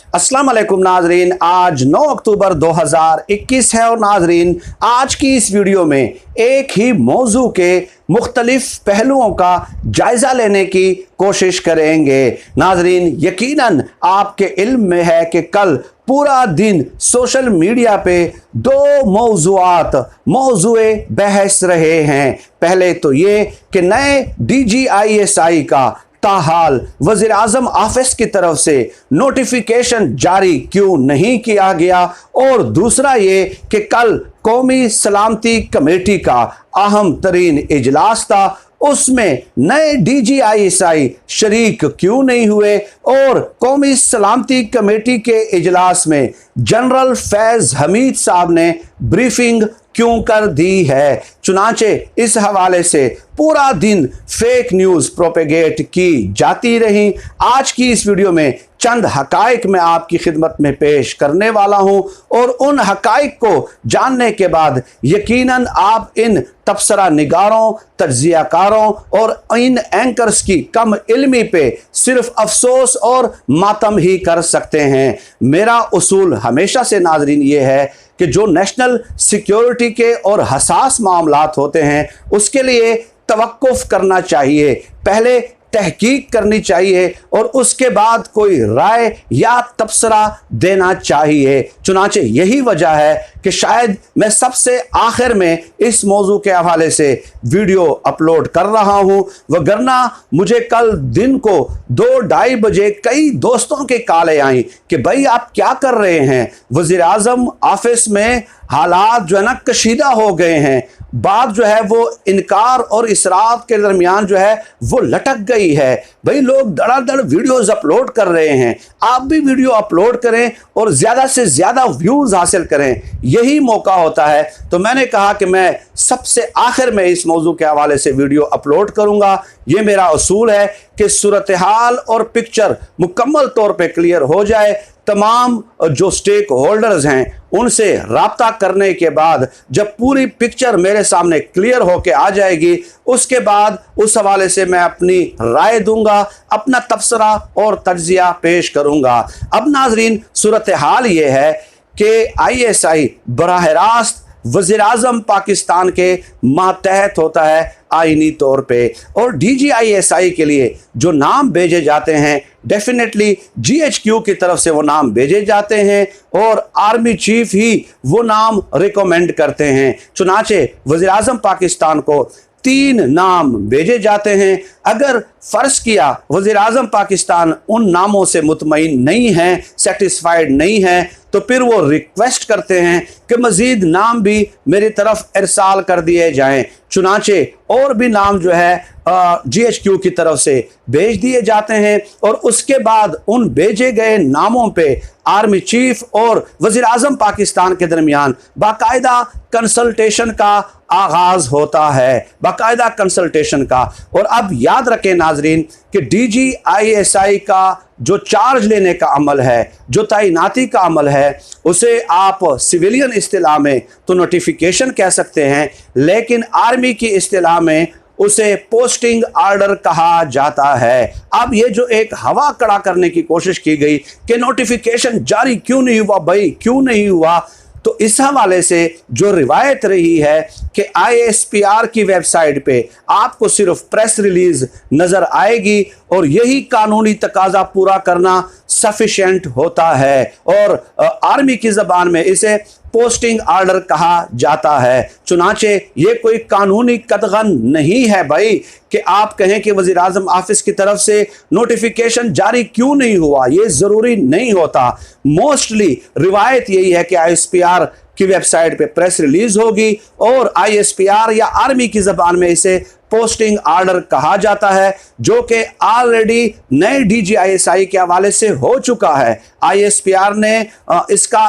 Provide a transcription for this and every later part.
अस्सलाम वालेकुम नाजरीन, आज 9 अक्टूबर 2021 है और नाजरीन आज की इस वीडियो में एक ही मौजू के मुख्तलिफ पहलुओं का जायज़ा लेने की कोशिश करेंगे। नाजरीन यकीनन आपके इल्म में है कि कल पूरा दिन सोशल मीडिया पे दो मौज़ूए बहस रहे हैं। पहले तो ये कि नए DGISI का ताहाल वज़ीर आज़म ऑफिस की तरफ से नोटिफिकेशन जारी क्यों नहीं किया गया, और दूसरा ये कि कल कौमी सलामती कमेटी का अहम तरीन इजलास था, उसमें नए DGISI शरीक क्यों नहीं हुए और कौमी सलामती कमेटी के इजलास में जनरल फैज़ हमीद साहब ने ब्रीफिंग क्यों कर दी है। चुनाचे इस हवाले से पूरा दिन फेक न्यूज़ प्रोपेगेट की जाती रही। आज की इस वीडियो में चंद हकाइक मैं आपकी खिदमत में पेश करने वाला हूं, और उन हकाइक को जानने के बाद यकीनन आप इन तबसरा निगारों, तज्जियाकारों और इन एंकर्स की कम इल्मी पे सिर्फ अफसोस और मातम ही कर सकते हैं। मेरा उसूल हमेशा से नाजरीन ये है कि जो नेशनल सिक्योरिटी के और हसास मामलात होते हैं उसके लिए तवक्कुफ करना चाहिए, पहले तहकीक करनी चाहिए और उसके बाद कोई राय या तबसरा देना चाहिए। चुनाचे यही वजह है कि शायद मैं सबसे आखिर में इस मौजू के हवाले से वीडियो अपलोड कर रहा हूं, वगरना मुझे कल दिन को 2-2:30 बजे कई दोस्तों के कॉलें आई कि भाई आप क्या कर रहे हैं, वज़ीर आज़म ऑफिस में हालात जो है ना कशीदा हो गए हैं, बात जो है वो इनकार और इसराफ के दरमियान जो है वो लटक गई है। भाई लोग धड़ाधड़ वीडियोस अपलोड कर रहे हैं, आप भी वीडियो अपलोड करें और ज़्यादा से ज़्यादा व्यूज़ हासिल करें, यही मौका होता है। तो मैंने कहा कि मैं सबसे आखिर में इस मौजू के हवाले से वीडियो अपलोड करूँगा। ये मेरा उसूल है कि सूरत हाल और पिक्चर मुकम्मल तौर पे क्लियर हो जाए, तमाम जो स्टेक होल्डर्स हैं उनसे राब्ता करने के बाद जब पूरी पिक्चर मेरे सामने क्लियर होके आ जाएगी, उसके बाद उस हवाले से मैं अपनी राय दूंगा, अपना तबसरा और तज्जिया पेश करूंगा। अब नाजरीन सूरत हाल ये है कि ISI बराह रास्त वज़ीर आज़म पाकिस्तान के मातहत होता है आईनी तौर पे, और DGISI के लिए जो नाम भेजे जाते हैं डेफिनेटली GHQ की तरफ से वो नाम भेजे जाते हैं और आर्मी चीफ ही वो नाम रिकमेंड करते हैं। चुनाचे वज़ीर आज़म पाकिस्तान को 3 नाम भेजे जाते हैं। अगर फ़र्ज़ किया वज़ीर आज़म पाकिस्तान उन नामों से मुतमईन नहीं है, सेटिस्फाइड नहीं है, तो फिर वो रिक्वेस्ट करते हैं कि मज़ीद नाम भी मेरी तरफ इरसाल कर दिए जाएं। चुनाचे और भी नाम जो है GHQ की तरफ से भेज दिए जाते हैं, और उसके बाद उन भेजे गए नामों पे आर्मी चीफ और वज़ीर आज़म पाकिस्तान के दरमियान बाकायदा कंसल्टेशन का आगाज़ होता है, बाकायदा कंसल्टेशन का। और अब याद रखें नाजरीन कि DGISI का जो चार्ज लेने का अमल है, जो तैनाती का अमल है, उसे आप सिविलियन इस्तिलाह में तो नोटिफिकेशन कह सकते हैं, लेकिन आर्मी की इस्तिलाह में उसे पोस्टिंग ऑर्डर कहा जाता है। अब ये जो एक हवा कड़ा करने की कोशिश की गई कि नोटिफिकेशन जारी क्यों नहीं हुआ, भाई क्यों नहीं हुआ, तो इस हवाले से जो रिवायत रही है कि ISPR की वेबसाइट पे आपको सिर्फ प्रेस रिलीज नज़र आएगी और यही कानूनी तकाजा पूरा करना सफिशिएंट होता है, और आर्मी की ज़बान में इसे पोस्टिंग ऑर्डर कहा जाता है। चुनाचे ये कोई कानूनी कदगन नहीं है भाई कि आप कहें कि वज़ीर आज़म ऑफिस की तरफ से नोटिफिकेशन जारी क्यों नहीं हुआ, ये ज़रूरी नहीं होता। मोस्टली रिवायत यही है कि ISPR की वेबसाइट पे प्रेस रिलीज होगी और ISPR या आर्मी की ज़बान में इसे पोस्टिंग ऑर्डर कहा जाता है, जो कि ऑलरेडी नए DGISI के हवाले से हो चुका है। ISPR ने इसका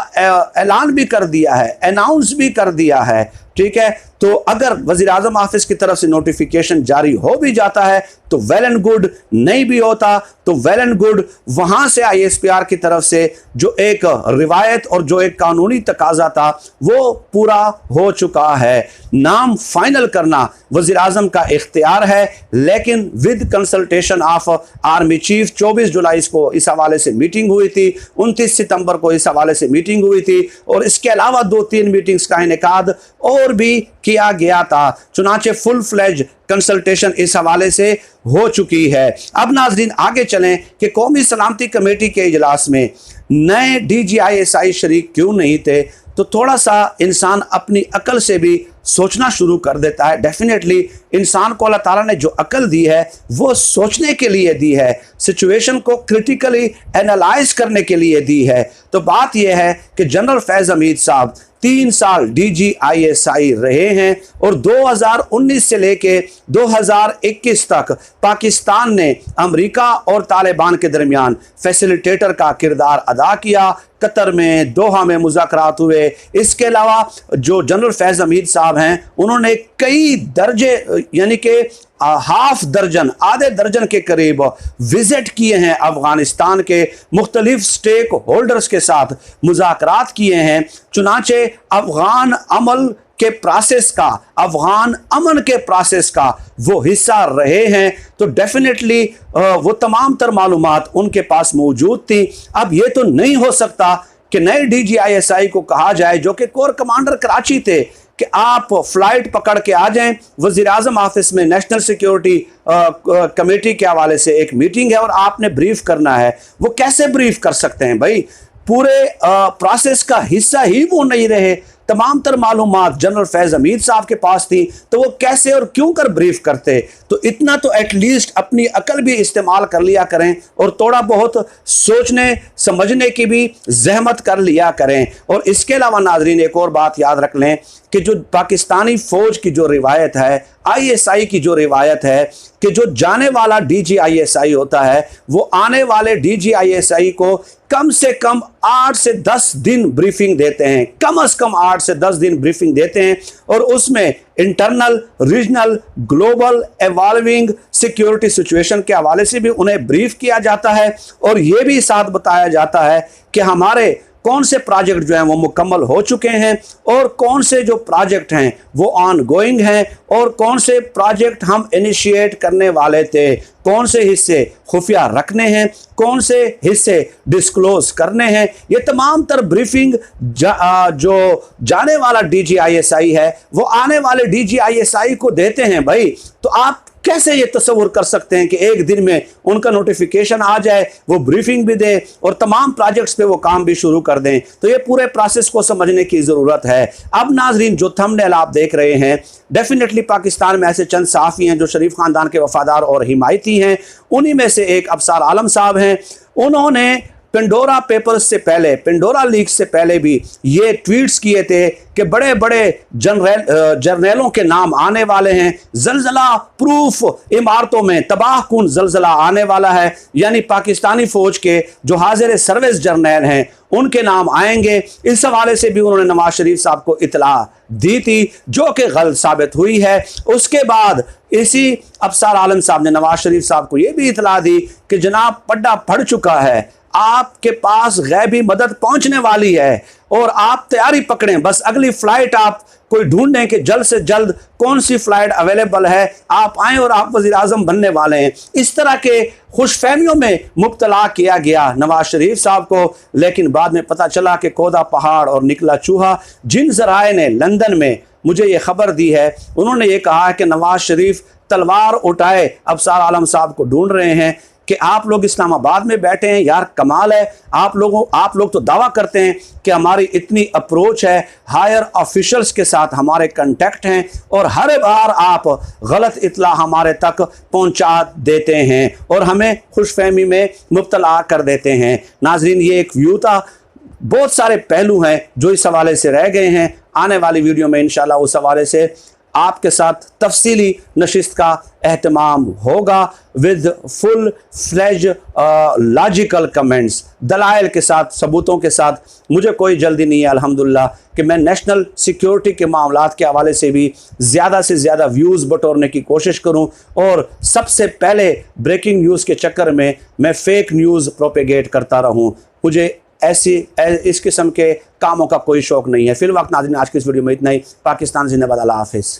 ऐलान भी कर दिया है, अनाउंस भी कर दिया है। ठीक है। तो अगर वज़ीर आज़म ऑफिस की तरफ से नोटिफिकेशन जारी हो भी जाता है तो वेल एंड गुड, नहीं भी होता तो वेल एंड गुड। वहां से ISPR की तरफ से जो एक रिवायत और जो एक कानूनी तकाजा था वो पूरा हो चुका है। नाम फाइनल करना वज़ीर आज़म का इख्तियार है, लेकिन with consultation of army chief 24 जुलाई को इस हवाले से मीटिंग हुई थी, 29 सितंबर को इस हवाले से मीटिंग हुई थी, और इसके अलावा 2-3 मीटिंग्स का इनेकाद और भी किया गया था। चुनाचे फुल फ्लेज कंसल्टेशन इस हवाले से हो चुकी है। अब नाजरीन आगे चलें कि कौमी सलामती कमेटी के इजलास में नए DGISI शरीक क्यों नहीं थे, तो थोड़ा सा इंसान अपनी अकल से भी सोचना शुरू कर देता है। डेफिनेटली इंसान को अल्लाह ताला ने जो अकल दी है वो सोचने के लिए दी है, सिचुएशन को क्रिटिकली एनालाइज करने के लिए दी है। तो बात यह है कि जनरल फैज़ हमीद साहब 3 साल DGISI रहे हैं और 2019 से लेके 2021 तक पाकिस्तान ने अमेरिका और तालिबान के दरमियान फैसिलिटेटर का किरदार अदा किया। कतर में, दोहा में मुज़ाकरात हुए। इसके अलावा जो जनरल फैज़ हमीद साहब हैं उन्होंने कई दर्जे यानी कि हाफ दर्जन, आधे दर्जन के करीब विजिट किए हैं अफगानिस्तान के मुख्तलिफ स्टेक होल्डर्स के साथ, मुज़ाकरात किए हैं। चुनाचे अफगान अमल के प्रोसेस का, अफगान अमन के प्रोसेस का वो हिस्सा रहे हैं। तो डेफिनेटली वो तमाम तर मालूमात उनके पास मौजूद थी। अब ये तो नहीं हो सकता कि नए DGISI को कहा जाए जो कि कोर कमांडर कराची थे कि आप फ्लाइट पकड़ के आ जाएं। वज़ीर आज़म ऑफिस में नेशनल सिक्योरिटी कमेटी के हवाले से एक मीटिंग है और आपने ब्रीफ करना है। वो कैसे ब्रीफ कर सकते हैं भाई? पूरे प्रोसेस का हिस्सा ही वो नहीं रहे। तमाम तर मालूमात जनरल फैज़ हमीद साहब के पास थी, तो वो कैसे और क्यों कर ब्रीफ करते? तो इतना तो एटलीस्ट अपनी अकल भी इस्तेमाल कर लिया करें और थोड़ा बहुत सोचने समझने की भी जहमत कर लिया करें। और इसके अलावा नाजरीन एक और बात याद रख लें कि जो पाकिस्तानी फ़ौज की जो रिवायत है, ISI की जो रिवायत है कि जो जाने वाला DGISI होता है वो आने वाले DGISI को कम से कम 8 से 10 दिन ब्रीफिंग देते हैं, कम से कम 8 से 10 दिन ब्रीफिंग देते हैं। और उसमें internal, regional, global, evolving security situation के हवाले से भी उन्हें ब्रीफ किया जाता है और ये भी साथ बताया जाता है कि हमारे कौन से प्रोजेक्ट जो हैं वो मुकम्मल हो चुके हैं और कौन से जो प्रोजेक्ट हैं वो ऑन गोइंग हैं और कौन से प्रोजेक्ट हम इनिशिएट करने वाले थे, कौन से हिस्से खुफिया रखने हैं, कौन से हिस्से डिस्क्लोज करने हैं। ये तमाम तर ब्रीफिंग जो जाने वाला DGISI है वो आने वाले DGISI को देते हैं भाई। तो आप कैसे ये तस्वुर कर सकते हैं कि एक दिन में उनका नोटिफिकेशन आ जाए, वो ब्रीफिंग भी दे और तमाम प्रोजेक्ट्स पे वो काम भी शुरू कर दें? तो ये पूरे प्रोसेस को समझने की ज़रूरत है। अब नाजरीन जो थंबनेल आप देख रहे हैं, डेफिनेटली पाकिस्तान में ऐसे चंद सहाफ़ी हैं जो शरीफ ख़ानदान के वफ़ादार और हिमायती हैं। उन्हीं में से एक अफसार आलम साहब हैं। उन्होंने पेंडोरा पेपर्स से पहले, पेंडोरा लीक से पहले भी ये ट्वीट्स किए थे कि बड़े बड़े जर्नैलों के नाम आने वाले हैं, जलजला प्रूफ इमारतों में तबाहकुन जलजला आने वाला है। यानी पाकिस्तानी फ़ौज के जो हाजिर सर्विस जर्नैल हैं उनके नाम आएंगे। इस हवाले से भी उन्होंने नवाज शरीफ साहब को इतला दी थी जो कि गलत साबित हुई है। उसके बाद इसी अफसार आलम साहब ने नवाज शरीफ साहब को यह भी इतला दी कि जनाब पड्डा पड़ चुका है, आपके पास गैबी मदद पहुंचने वाली है और आप तैयारी पकड़ें, बस अगली फ्लाइट आप कोई ढूंढें कि जल्द से जल्द कौन सी फ्लाइट अवेलेबल है, आप आएं और आप वज़ीर आज़म बनने वाले हैं। इस तरह के खुशफहमियों में मुब्तला किया गया नवाज शरीफ साहब को। लेकिन बाद में पता चला कि खोदा पहाड़ और निकला चूहा। जिन ज़राए ने लंदन में मुझे ये खबर दी है, उन्होंने ये कहा है कि नवाज शरीफ तलवार उठाए अफसार आलम साहब को ढूंढ रहे हैं कि आप लोग इस्लामाबाद में बैठे हैं। यार कमाल है, आप लोग तो दावा करते हैं कि हमारी इतनी अप्रोच है, हायर ऑफिशल्स के साथ हमारे कांटेक्ट हैं और हर बार आप गलत इतला हमारे तक पहुंचा देते हैं और हमें खुशफहमी में मुब्तला कर देते हैं। नाजरीन ये एक व्यू था, बहुत सारे पहलू हैं जो इस हवाले से रह गए हैं। आने वाली वीडियो में इंशाल्लाह उस हवाले से आपके साथ तफसीली नशिस्त का एहतमाम होगा with full fledge logical comments, दलाइल के साथ, सबूतों के साथ। मुझे कोई जल्दी नहीं है अल्हम्दुलिल्लाह कि मैं नेशनल सिक्योरिटी के मामलात के हवाले से भी ज़्यादा से ज़्यादा व्यूज़ बटोरने की कोशिश करूं और सबसे पहले ब्रेकिंग न्यूज़ के चक्कर में मैं फ़ेक न्यूज़ प्रोपेगेट करता रहूं। मुझे इस किस्म के कामों का कोई शौक़ नहीं है। फिल वक्त नाज़रीन, आज की इस वीडियो में इतना ही। पाकिस्तान जिंदाबाद, अल्लाह हाफ़िज़।